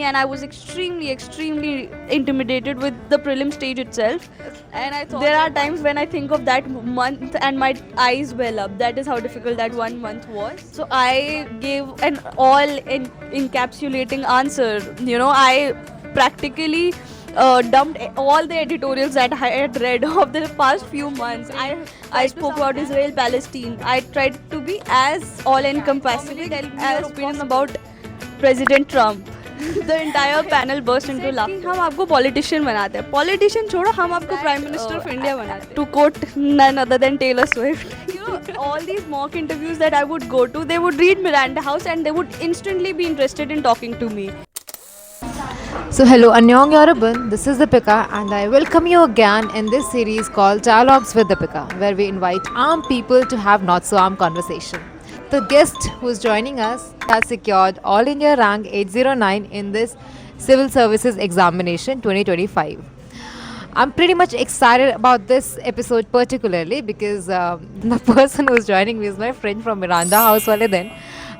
and I was extremely intimidated with the prelim stage itself. And there are times when I think of that month and my eyes well up. That is how difficult that 1 month was. So I gave an encapsulating answer. I practically dumped all the editorials that I had read of the past few months. I spoke about Israel Palestine. I tried to be as all encompassing as possible about President Trump. The entire panel burst into laughter. हम आपको politician बनाते हैं. Politician छोड़ो, हम आपको Prime Minister of India बनाते हैं. To quote none other than Taylor Swift. All these mock interviews that I would go to, they would read Miranda House and they would instantly be interested in talking to me. So, hello, Annyeong Yorobun. This is Deepika, and I welcome you again in this series called Dialogues with Deepika, where we invite armed people to have not so armed conversation. The guest who is joining us has secured All India Rank 809 in this Civil Services Examination 2025. I'm pretty much excited about this episode particularly because the person who's joining me is my friend from Miranda House wale then,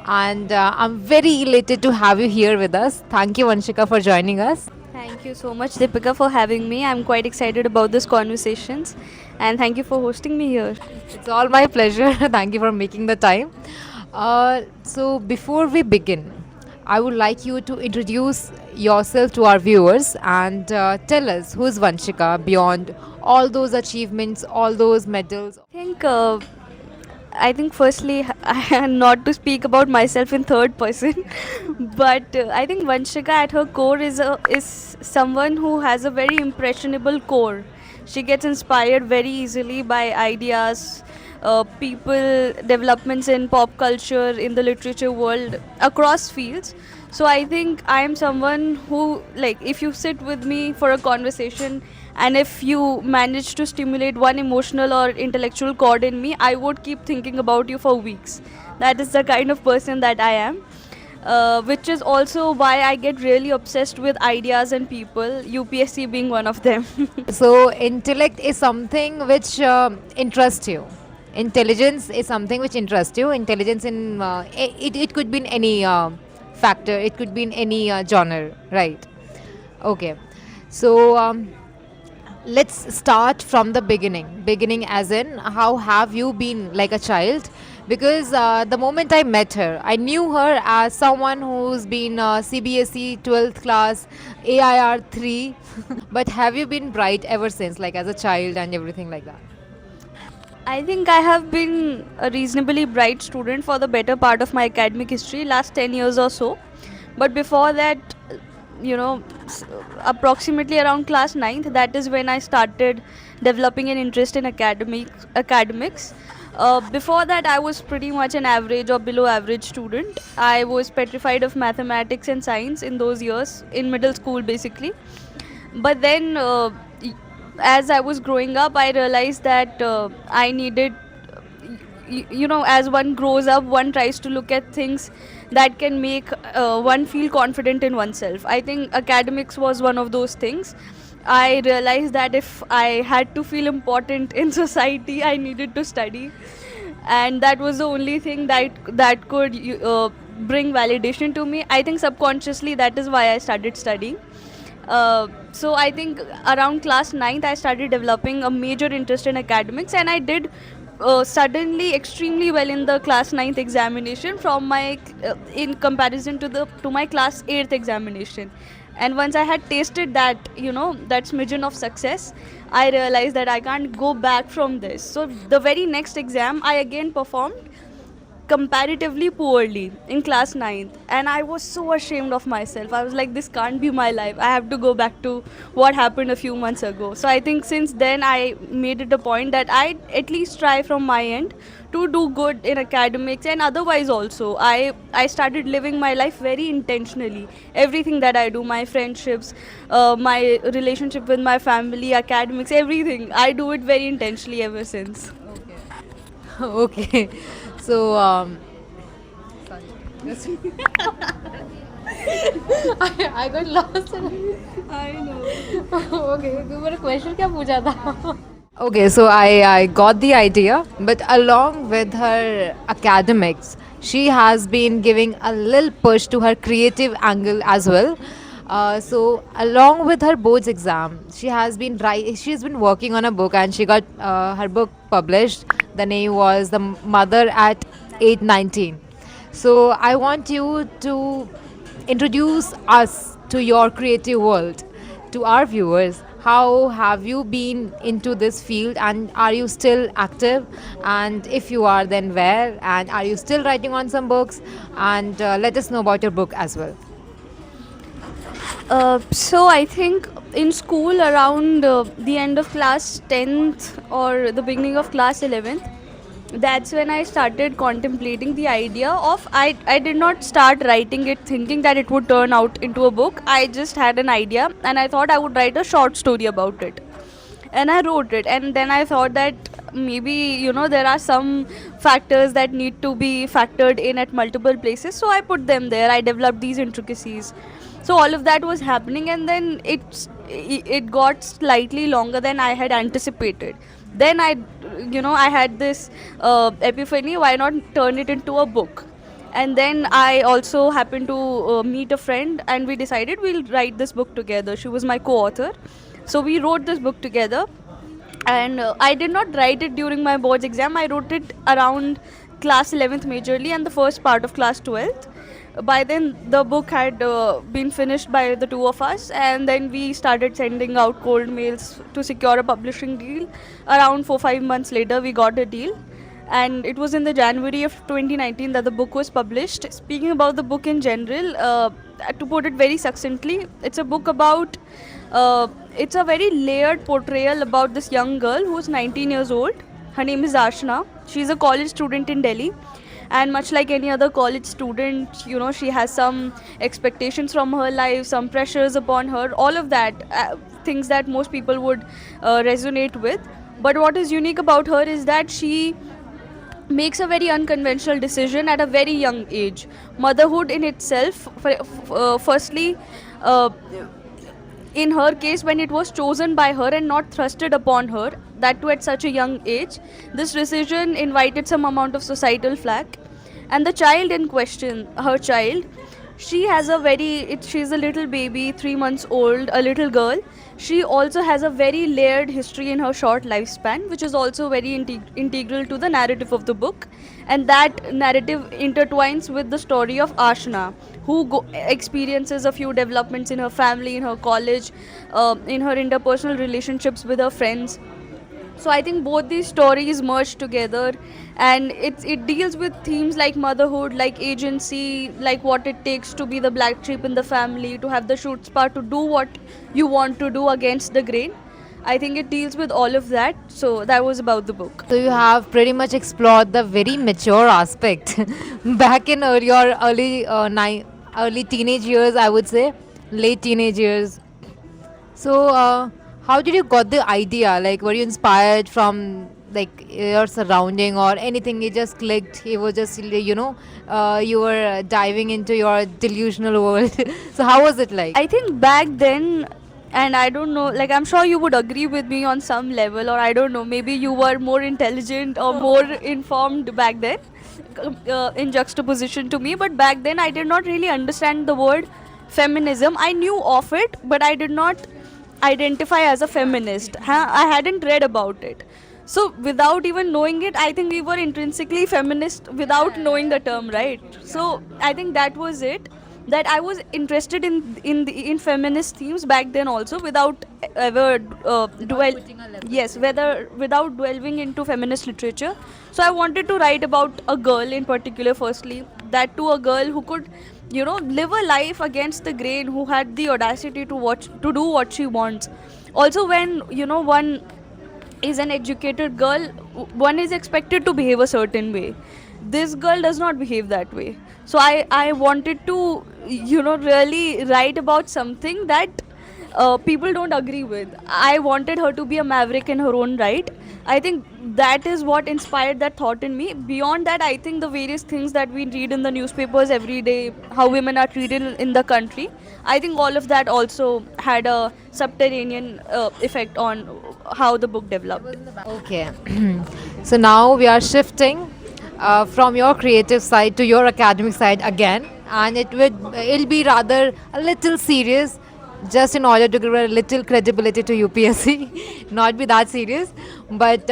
and I'm very elated to have you here with us. Thank you, Vanshika, for joining us. Thank you so much, Deepika, for having me. I'm quite excited about this conversations, and thank you for hosting me here. It's all my pleasure. Thank you for making the time. So, before we begin, I would like you to introduce yourself to our viewers and tell us who's Vanshika beyond all those achievements, all those medals. I think firstly, not to speak about myself in third person, but I think Vanshika at her core is someone who has a very impressionable core. She gets inspired very easily by ideas, people, developments in pop culture, in the literature world, across fields. So I think I am someone who, like, if you sit with me for a conversation and if you manage to stimulate one emotional or intellectual chord in me, I would keep thinking about you for weeks. That is the kind of person that I am. Which is also why I get really obsessed with ideas and people, UPSC being one of them. So, intellect is something which interests you. Intelligence is something which interests you. Intelligence in it could be in any factor. It could be in any genre, right? Okay. So let's start from the beginning as in how have you been like a child, because the moment I met her I knew her as someone who's been CBSE 12th class AIR 3 but have you been bright ever since, like as a child and everything like that? I think I have been a reasonably bright student for the better part of my academic history, last 10 years or so. But before that, you know, approximately around class ninth, that is when I started developing an interest in academics. Before that, I was pretty much an average or below average student. I was petrified of mathematics and science in those years, in middle school basically. But then, as I was growing up, I realized that I needed, as one grows up, one tries to look at things that can make one feel confident in oneself. I think academics was one of those things. I realized that if I had to feel important in society, I needed to study, and that was the only thing that could bring validation to me. I think subconsciously that is why I started studying. So I think around class ninth I started developing a major interest in academics, and I did suddenly extremely well in the class ninth examination from my in comparison to my class 8th examination. And once I had tasted that, that smidgen of success, I realized that I can't go back from this. So the very next exam I again performed comparatively poorly in class ninth, and I was so ashamed of myself. I was like, this can't be my life. I have to go back to what happened a few months ago. So I think since then I made it a point that I at least try from my end to do good in academics and otherwise also. I started living my life very intentionally. Everything that I do, my friendships, my relationship with my family, academics, everything, I do it very intentionally ever since. Okay. So I got lost. I know. Okay, तुम्हारा question क्या पूछा था? Okay, so I got the idea, but along with her academics, she has been giving a little push to her creative angle as well. So along with her boards exam, she has been working on a book, and she got her book published. The name was The Mother at Age 19. So I want you to introduce us to your creative world, to our viewers. How have you been into this field, and are you still active? And if you are, then where? And are you still writing on some books? And let us know about your book as well. So I think in school around the end of class 10th or the beginning of class 11th, that's when I started contemplating the idea of I did not start writing it thinking that it would turn out into a book. I just had an idea and I thought I would write a short story about it. And I wrote it, and then I thought that maybe there are some factors that need to be factored in at multiple places, so I put them there. I developed these intricacies, so all of that was happening, and then it got slightly longer than I had anticipated. Then I had this epiphany, why not turn it into a book? And then I also happened to meet a friend, and we decided we'll write this book together. She was my co-author, so we wrote this book together. And I did not write it during my boards exam. I wrote it around class 11th majorly and the first part of class 12th. By then the book had been finished by the two of us, and then we started sending out cold mails to secure a publishing deal. Around 4 5 months later we got a deal, and it was in the January of 2019 that the book was published. Speaking about the book in general, to put it very succinctly, it's a book about it's a very layered portrayal about this young girl who's 19 years old. Her name is Ashna. She's a college student in Delhi, and much like any other college student, she has some expectations from her life, some pressures upon her, all of that, things that most people would resonate with. But what is unique about her is that she makes a very unconventional decision at a very young age. Motherhood in itself, firstly, uh, in her case, when it was chosen by her and not thrusted upon her, that too at such a young age, this decision invited some amount of societal flack. And the child in question, her child, she's a little baby, 3 months old, a little girl. She also has a very layered history in her short lifespan, which is also very integral to the narrative of the book. And that narrative intertwines with the story of Ashna, who experiences a few developments in her family, in her college, in her interpersonal relationships with her friends. So I think both these stories merge together, and it deals with themes like motherhood, like agency, like what it takes to be the black sheep in the family, to have the chutzpah to do what you want to do against the grain. I think it deals with all of that. So that was about the book. So you have pretty much explored the very mature aspect back in early teenage years, I would say, late teenage years. So how did you got the idea? Like, were you inspired from like your surrounding or anything? It just clicked. It was just you were diving into your delusional world. So how was it like? I think back then, and I don't know, like I'm sure you would agree with me on some level, or I don't know, maybe you were more intelligent or more informed back then, in juxtaposition to me. But back then, I did not really understand the word feminism. I knew of it, but I did not identify as a feminist. I hadn't read about it. So without even knowing it, I think we were intrinsically feminist without knowing the term, right? So I think that was it. That I was interested in feminist themes back then also, without ever dwell. Yes, whether without delving into feminist literature. So I wanted to write about a girl in particular. Firstly, that to a girl who could, live a life against the grain, who had the audacity to do what she wants. Also, when one is an educated girl, one is expected to behave a certain way. This girl does not behave that way. So I wanted to, really write about something that people don't agree with. I wanted her to be a maverick in her own right. I think that is what inspired that thought in me. Beyond that, I think the various things that we read in the newspapers every day, how women are treated in the country, I think all of that also had a subterranean effect on how the book developed. Okay. So now we are shifting from your creative side to your academic side again. and it'll be rather a little serious, just in order to give a little credibility to UPSC, not be that serious. But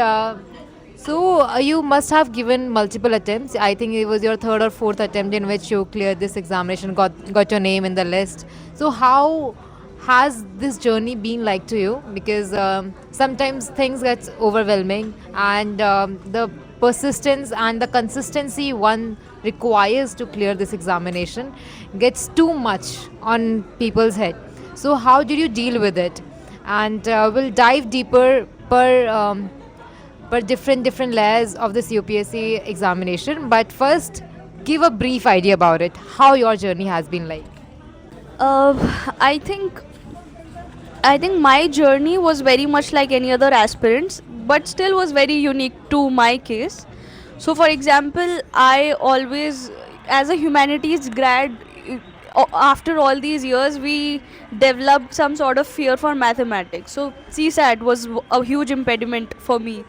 you must have given multiple attempts. I think it was your third or fourth attempt in which you cleared this examination, got your name in the list. So how has this journey been like to you? Because sometimes things get overwhelming, and the persistence and the consistency one requires to clear this examination gets too much on people's head. So how did you deal with it? And we'll dive deeper per different layers of this UPSC examination. But first, give a brief idea about it. How your journey has been like. Uh, I think I think my journey was very much like any other aspirants, but still was very unique to my case. So, for example, I always, as a humanities grad, after all these years, we developed some sort of fear for mathematics. So, CSAT was a huge impediment for me.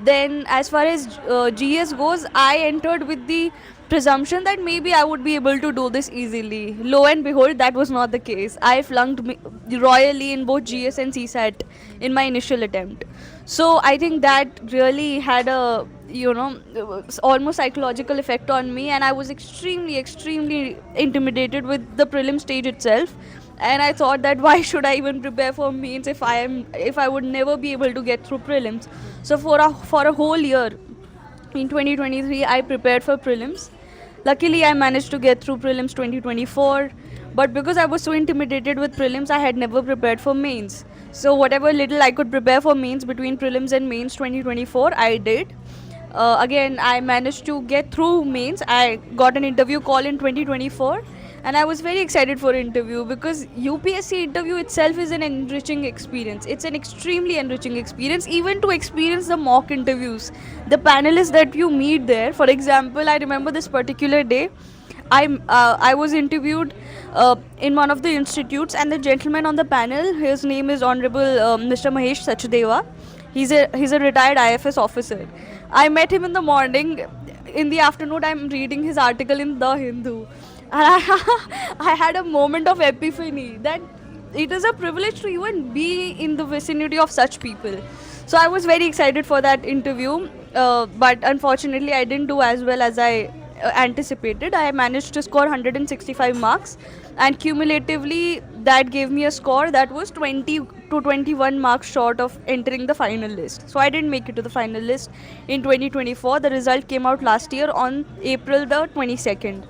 Then, as far as GS goes, I entered with the presumption that maybe I would be able to do this easily. Lo and behold, that was not the case. I flunked royally in both GS and CSAT in my initial attempt. So I think that really had a almost psychological effect on me, and I was extremely intimidated with the prelim stage itself. And I thought that why should I even prepare for mains if I would never be able to get through prelims. So for a whole year in 2023 I prepared for prelims. Luckily I managed to get through prelims 2024, but because I was so intimidated with prelims I had never prepared for mains. So whatever little I could prepare for mains between prelims and mains 2024 I did. Again, I managed to get through mains. I got an interview call in 2024, and I was very excited for interview because UPSC interview itself is an enriching experience. It's an extremely enriching experience, even to experience the mock interviews. The panelists that you meet there, for example, I remember this particular day. I was interviewed in one of the institutes, and the gentleman on the panel, his name is Honorable Mr. Mahesh Sachdeva. He's a retired IFS officer. I met him in the morning. In the afternoon, I'm reading his article in The Hindu, and I had a moment of epiphany that it is a privilege to even be in the vicinity of such people. So I was very excited for that interview, but unfortunately, I didn't do as well as I anticipated. I managed to score 165 marks, and cumulatively, that gave me a score that was 20 to 21 marks short of entering the final list. So I didn't make it to the final list in 2024. The result came out last year on April the 22nd.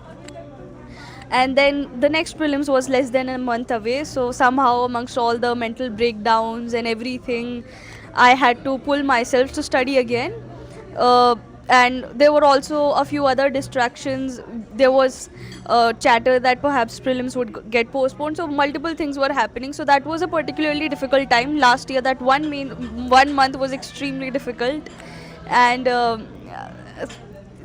And then the next prelims was less than a month away, so somehow amongst all the mental breakdowns and everything I had to pull myself to study again. And there were also a few other distractions. There was chatter that perhaps prelims would get postponed, so multiple things were happening. So that was a particularly difficult time last year. That 1 month was extremely difficult. And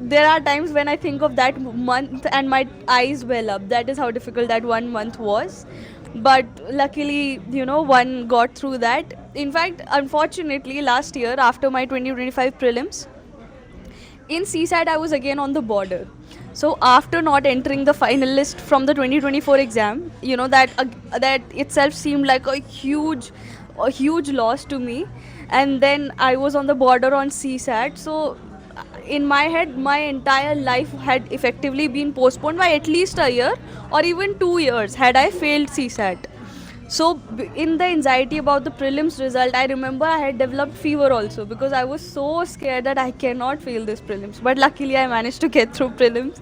there are times when I think of that month and my eyes well up. That is how difficult that 1 month was. But luckily, one got through that. In fact, unfortunately, last year after my 2025 prelims, in CSAT I was again on the border. So after not entering the final list from the 2024 exam, that itself seemed like a huge loss to me. And then I was on the border on CSAT. So in my head, my entire life had effectively been postponed by at least a year or even 2 years had I failed CSAT. So, in the anxiety about the prelims result, I remember I had developed fever also because I was so scared that I cannot fail this prelims. But luckily, I managed to get through prelims.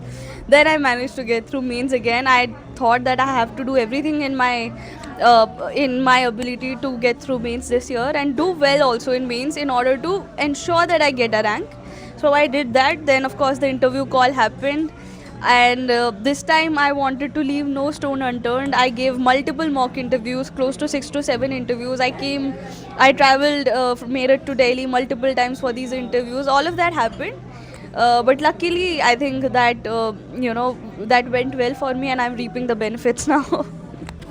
Then I managed to get through mains again. I thought that I have to do everything in my ability to get through mains this year and do well also in mains in order to ensure that I get a rank. So I did that. Then, of course, the interview call happened. And this time I wanted to leave no stone unturned. I gave multiple mock interviews, close to 6 to 7 interviews. I traveled from Meerut to Delhi multiple times for these interviews. All of that happened. But luckily, I think that went well for me, and I'm reaping the benefits now.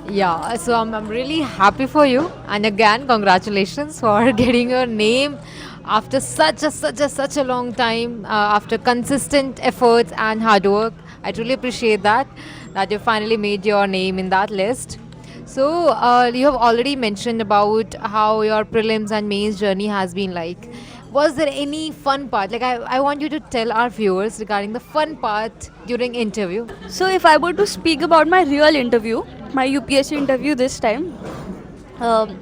Yeah, so I'm really happy for you, and again, congratulations for getting your name after such a long time, after consistent efforts and hard work. I truly appreciate that you finally made your name in that list. So you have already mentioned about how your prelims and mains journey has been like. Was there any fun part? Like I want you to tell our viewers regarding the fun part during interview. So if I were to speak about my real interview, my UPSC interview this time,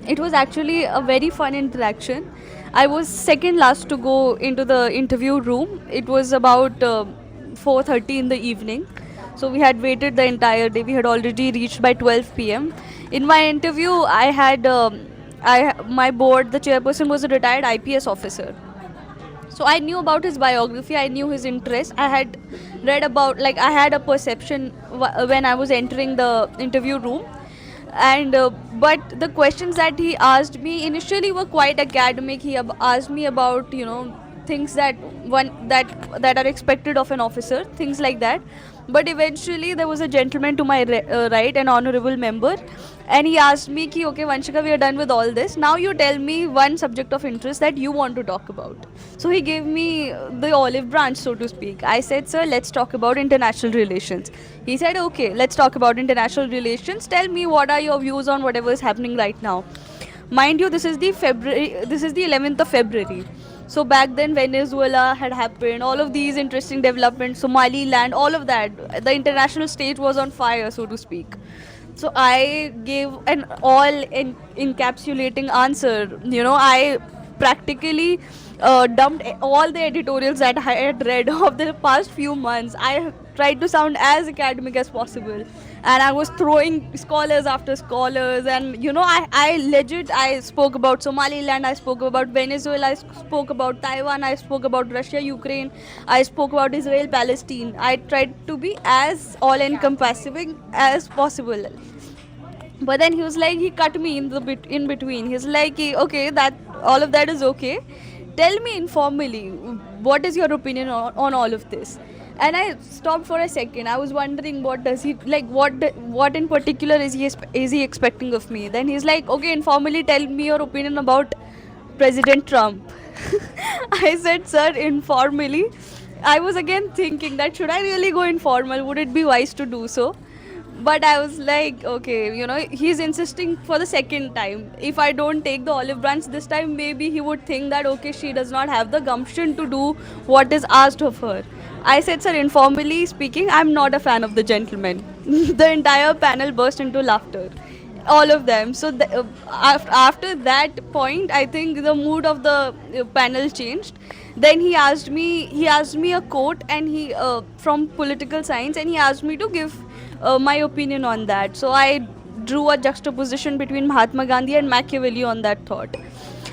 it was actually a very fun interaction. I was second last to go into the interview room. It was about 4:30 in the evening. So we had waited the entire day. We had already reached by 12 p.m. In my interview, I had my board, the chairperson was a retired IPS officer. So I knew about his biography, I knew his interest. I had read about, like, I had a perception when I was entering the interview room. And but the questions that he asked me initially were quite academic. He asked me about, things that are expected of an officer, things like that. But eventually there was a gentleman to my right, an honorable member, and he asked me ki, okay Vanshika, we are done with all this, now you tell me one subject of interest that you want to talk about. So he gave me the olive branch, so to speak. I said, sir, let's talk about international relations. He said, okay, let's talk about international relations. Tell me, what are your views on whatever is happening right now? Mind you, this is the 11th of February. So back then Venezuela had happened, all of these interesting developments, Somaliland, all of that. The international stage was on fire, so to speak. So I gave an all encapsulating answer. I practically dumped all the editorials that I had read of the past few months. I tried to sound as academic as possible, and I was throwing scholars after scholars. And I spoke about Somaliland, I spoke about Venezuela, I spoke about Taiwan, I spoke about Russia, Ukraine, I spoke about Israel, Palestine. I tried to be as all encompassing as possible. But then he was like, he cut me in between. He's like, okay, that all of that is okay. Tell me informally, what is your opinion on all of this? And I stopped for a second. I was wondering, what does he like? What in particular is he expecting of me? Then he's like, okay, informally, tell me your opinion about President Trump. I said, sir, informally. I was again thinking that should I really go informal? Would it be wise to do so? But I was like, okay, he's insisting for the second time. If I don't take the olive branch this time, maybe he would think that, okay, she does not have the gumption to do what is asked of her. I said, sir, informally speaking, I'm not a fan of the gentleman. The entire panel burst into laughter. All of them. So after that point, I think the mood of the panel changed. Then he asked me a quote, and he from political science, and he asked me to give my opinion on that. So I drew a juxtaposition between Mahatma Gandhi and Machiavelli on that thought.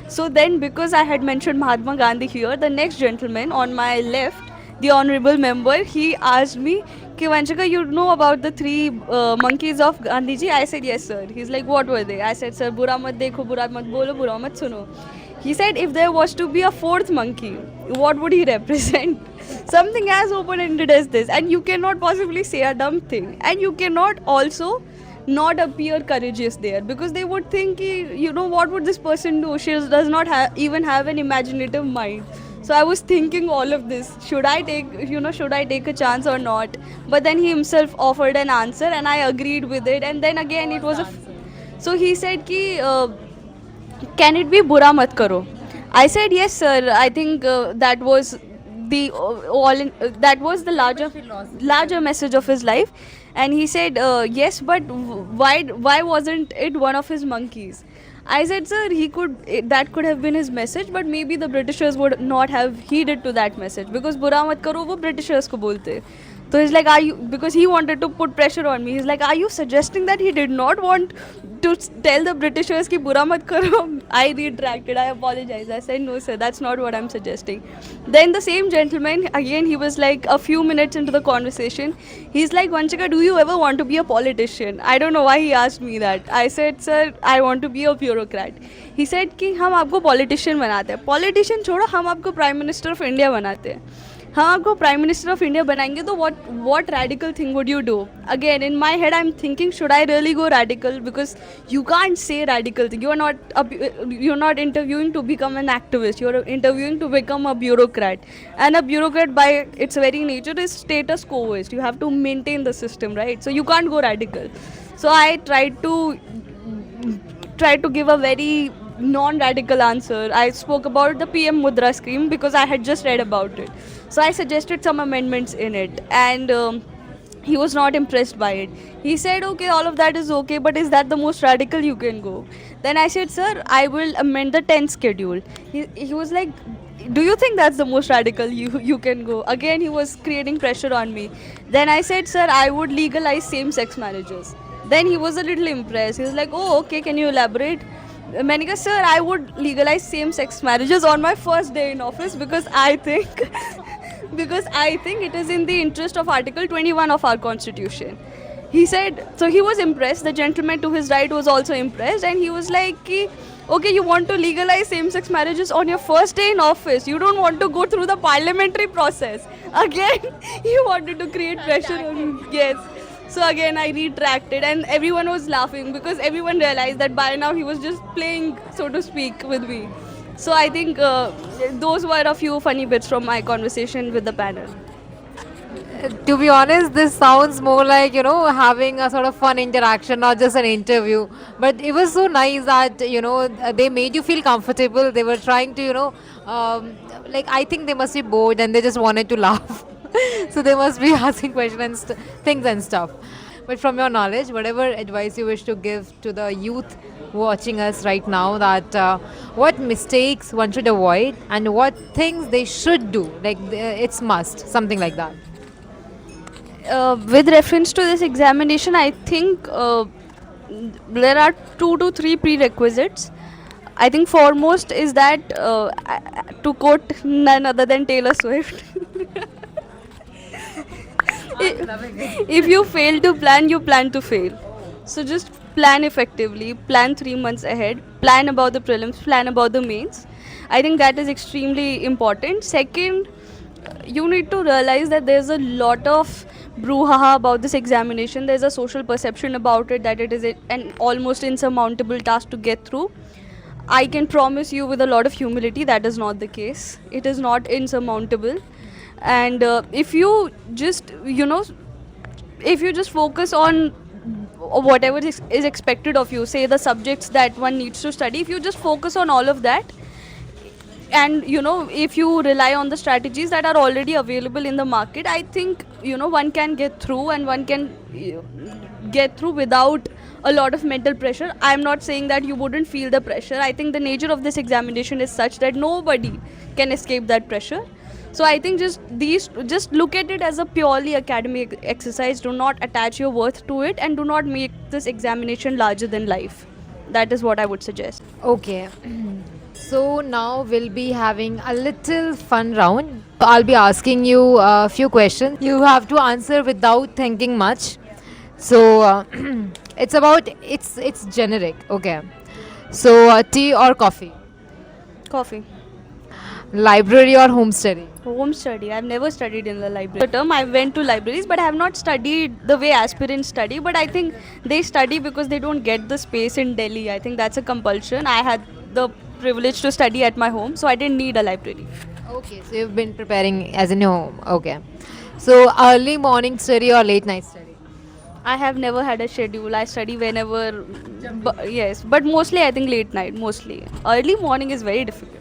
So then, because I had mentioned Mahatma Gandhi here, the next gentleman on my left, the honorable member, he asked me, "Ki Vanshika, you know about the three monkeys of Gandhiji?" I said, yes, sir. He's like, what were they? I said, sir, bura mat dekho, bura mat bolo, bura mat suno. He said, if there was to be a fourth monkey, what would he represent? Something as open-ended as this. And you cannot possibly say a dumb thing. And you cannot also not appear courageous there, because they would think, what would this person do? She does not even have an imaginative mind. So I was thinking all of this. Should I take a chance or not? But then he himself offered an answer, and I agreed with it. And then again, it was so he said ki, can it be bura mat karo? I said, yes, sir. I think that was that was the larger message of his life. And he said, yes, but why wasn't it one of his monkeys? I said, sir, that could have been his message, but maybe the Britishers would not have heeded to that message, because bura mat karo wo Britishers ko bolte. So he's like, because he wanted to put pressure on me. He's like, are you suggesting that he did not want to tell the Britishers ki bura mat karo? I retracted. I apologized. I said, no, sir, that's not what I'm suggesting. Then the same gentleman, again, he was like a few minutes into the conversation. He's like, Vanshika, do you ever want to be a politician? I don't know why he asked me that. I said, sir, I want to be a bureaucrat. He said कि हम आपको politician बनाते हैं. Politician छोड़ो, हम आपको Prime Minister of India बनाते हैं. हम आपको प्राइम मिनिस्टर ऑफ इंडिया बनाएंगे तो what radical thing would you do? Again, in my head I'm thinking, should I really go radical? Because you can't say radical thing. You're not interviewing to become an activist. You're interviewing to become a bureaucrat, and a bureaucrat by its very nature is status quoist. You have to maintain the system, right? So you can't go radical. So I tried to give a very non-radical answer. I spoke about the PM Mudra scheme because I had just read about it. So I suggested some amendments in it, and he was not impressed by it. He said, "Okay, all of that is okay, but is that the most radical you can go?" Then I said, "Sir, I will amend the 10th schedule." He was like, "Do you think that's the most radical you can go?" Again, he was creating pressure on me. Then I said, "Sir, I would legalize same-sex marriages." Then he was a little impressed. He was like, "Oh, okay, can you elaborate?" मैंने कहा, "Sir, I would legalize same-sex marriages on my first day in office because I think because I think it is in the interest of Article 21 of our Constitution." He said, so he was impressed. The gentleman to his right was also impressed, and he was like, "Okay, you want to legalize same-sex marriages on your first day in office. You don't want to go through the parliamentary process." Again, he wanted to create pressure on me. Yes. So again, I retracted, and everyone was laughing because everyone realized that by now he was just playing, so to speak, with me. So I think those were a few funny bits from my conversation with the panel. To be honest, this sounds more like, having a sort of fun interaction, not just an interview. But it was so nice that, they made you feel comfortable. They were trying to, like, I think they must be bored and they just wanted to laugh. So they must be asking questions and things and stuff. But from your knowledge, whatever advice you wish to give to the youth watching us right now, that what mistakes one should avoid and what things they should do, like it's must, something like that. With reference to this examination, I think there are 2 to 3 prerequisites. I think foremost is that, to quote none other than Taylor Swift, if you fail to plan, you plan to fail. So just plan effectively, plan 3 months ahead, plan about the prelims, plan about the mains. I think that is extremely important. Second, you need to realize that there's a lot of brouhaha about this examination. There's a social perception about it that it is an almost insurmountable task to get through. I can promise you with a lot of humility that is not the case. It is not insurmountable. And if you just, if you just focus on whatever is expected of you, say the subjects that one needs to study, if you just focus on all of that, and if you rely on the strategies that are already available in the market, I think one can get through, and one can get through without a lot of mental pressure. I'm not saying that you wouldn't feel the pressure. I think the nature of this examination is such that nobody can escape that pressure. So I think just look at it as a purely academic exercise. Do not attach your worth to it, and do not make this examination larger than life. That is what I would suggest. Okay. So now we'll be having a little fun round. I'll be asking you a few questions. You have to answer without thinking much. So it's generic. Okay. So tea or coffee? Coffee. Library or home study? Home study. I've never studied in the library. The term I went to libraries, but I have not studied the way aspirants study. But I think they study because they don't get the space in Delhi. I think that's a compulsion. I had the privilege to study at my home, so I didn't need a library. Okay, so you've been preparing as in your home. Okay. So early morning study or late night study? I have never had a schedule. I study whenever. Yes, but mostly I think late night. Mostly early morning is very difficult.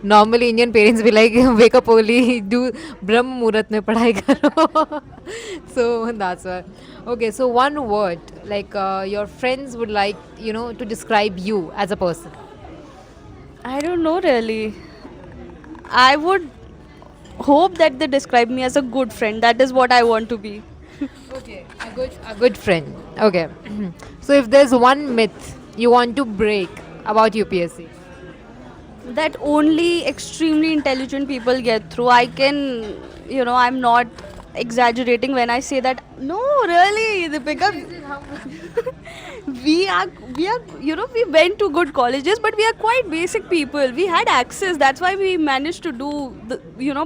Normally Indian parents be like, wake up early, do Brahm Muhurat mein padhai karo. So that's why. Okay, so one word like your friends would like to describe you as a person. I don't know really. I would hope that they describe me as a good friend. That is what I want to be. Okay, a good friend. Okay. So if there's one myth you want to break about UPSC. That only extremely intelligent people get through. I'm not exaggerating when I say that. No, really, Deepika. we are we went to good colleges, but we are quite basic people. We had access, that's why we managed to do the,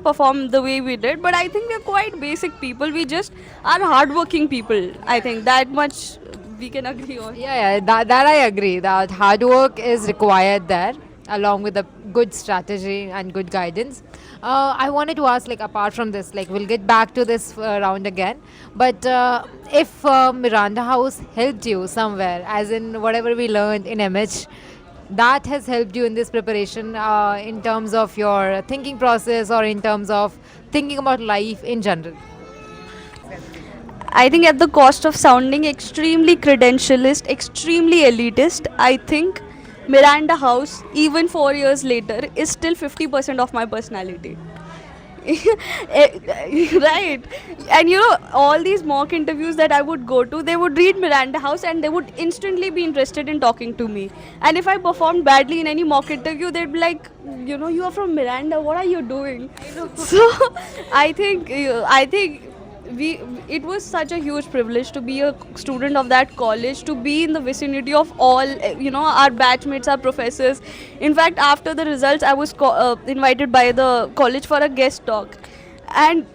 perform the way we did. But I think we're quite basic people. We just are hardworking people. I think that much we can agree on. Yeah, that I agree. That hard work is required there, along with a good strategy and good guidance. I wanted to ask, like, apart from this, like, we'll get back to this round again. But if Miranda House helped you somewhere, as in whatever we learned in MH, that has helped you in this preparation, in terms of your thinking process or in terms of thinking about life in general. I think at the cost of sounding extremely credentialist, extremely elitist, I think Miranda House, even 4 years later, is still 50% of my personality. Right. And all these mock interviews that I would go to, they would read Miranda House and they would instantly be interested in talking to me. And if I performed badly in any mock interview, they'd be like, you are from Miranda, what are you doing? So I think we it was such a huge privilege to be a student of that college, to be in the vicinity of all our batchmates, our professors. In fact, after the results, I was invited by the college for a guest talk, and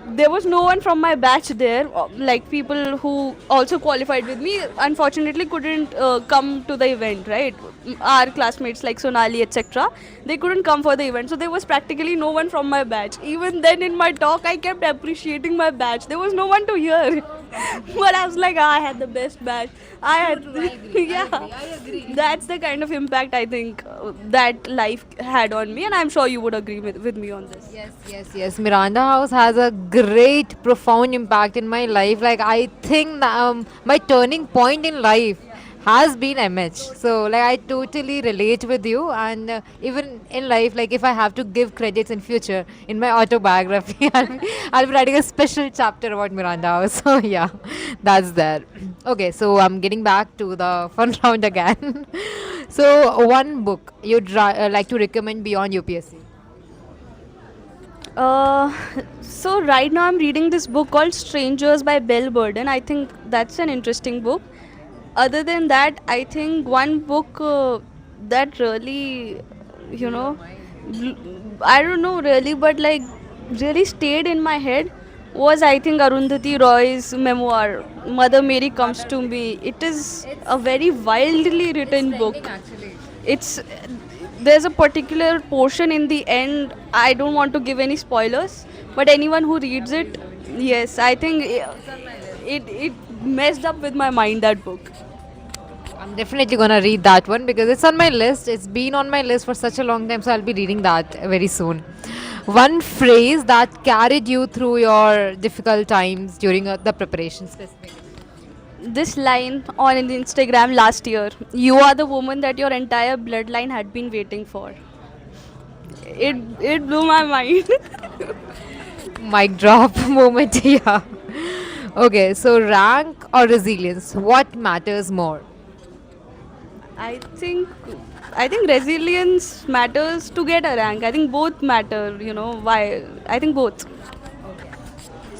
there was no one from my batch there. Like, people who also qualified with me unfortunately couldn't come to the event, right? Our classmates like Sonali, etc., they couldn't come for the event, so there was practically no one from my batch. Even then, in my talk, I kept appreciating my batch. There was no one to hear. But I was like, I had the best batch. I had, yeah. That's the kind of impact I think that life had on me, and I'm sure you would agree with me on this. Yes. Miranda House has a great, profound impact in my life. Like, I think that, my turning point in life has been MH. So, like, I totally relate with you. And even in life, like, if I have to give credits in future in my autobiography, I'll be writing a special chapter about Miranda House. So, yeah, that's there. Okay, so I'm getting back to the fun round again. So, one book you'd like to recommend beyond UPSC? Uh, so right now I'm reading this book called Strangers by Bell Burden. I think that's an interesting book. Other than that, I think one book that really, you know, I don't know really, but like really stayed in my head was, I think, Arundhati Roy's memoir, Mother Mary Comes to Me. It is a very wildly written book. It's There's a particular portion in the end. I don't want to give any spoilers, but anyone who reads it, yes, I think it messed up with my mind, that book. I'm definitely gonna read that one because it's on my list. It's been on my list for such a long time, so I'll be reading that very soon. One phrase that carried you through your difficult times during the preparation, specifically. This line on Instagram last year: "You are the woman that your entire bloodline had been waiting for." It blew my mind. Mic drop moment, yeah. Okay, so rank or resilience, what matters more? I think I think resilience matters to get a rank. I think both matter. Why? I think both.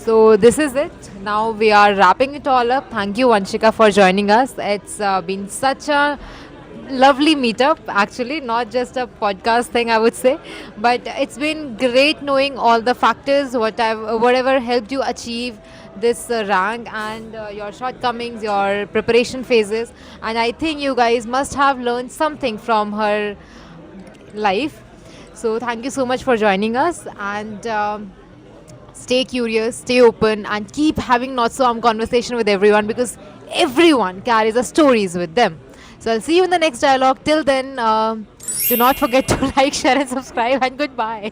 So this is it. Now we are wrapping it all up. Thank you, Vanshika, for joining us. It's been such a lovely meetup, actually, not just a podcast thing, I would say. But it's been great knowing all the factors, whatever helped you achieve this rank, and your shortcomings, your preparation phases. And I think you guys must have learned something from her life. So thank you so much for joining us. And stay curious, stay open, and keep having not so conversation with everyone, because everyone carries the stories with them. So I'll see you in the next dialogue. Till then, do not forget to like, share, and subscribe. And goodbye.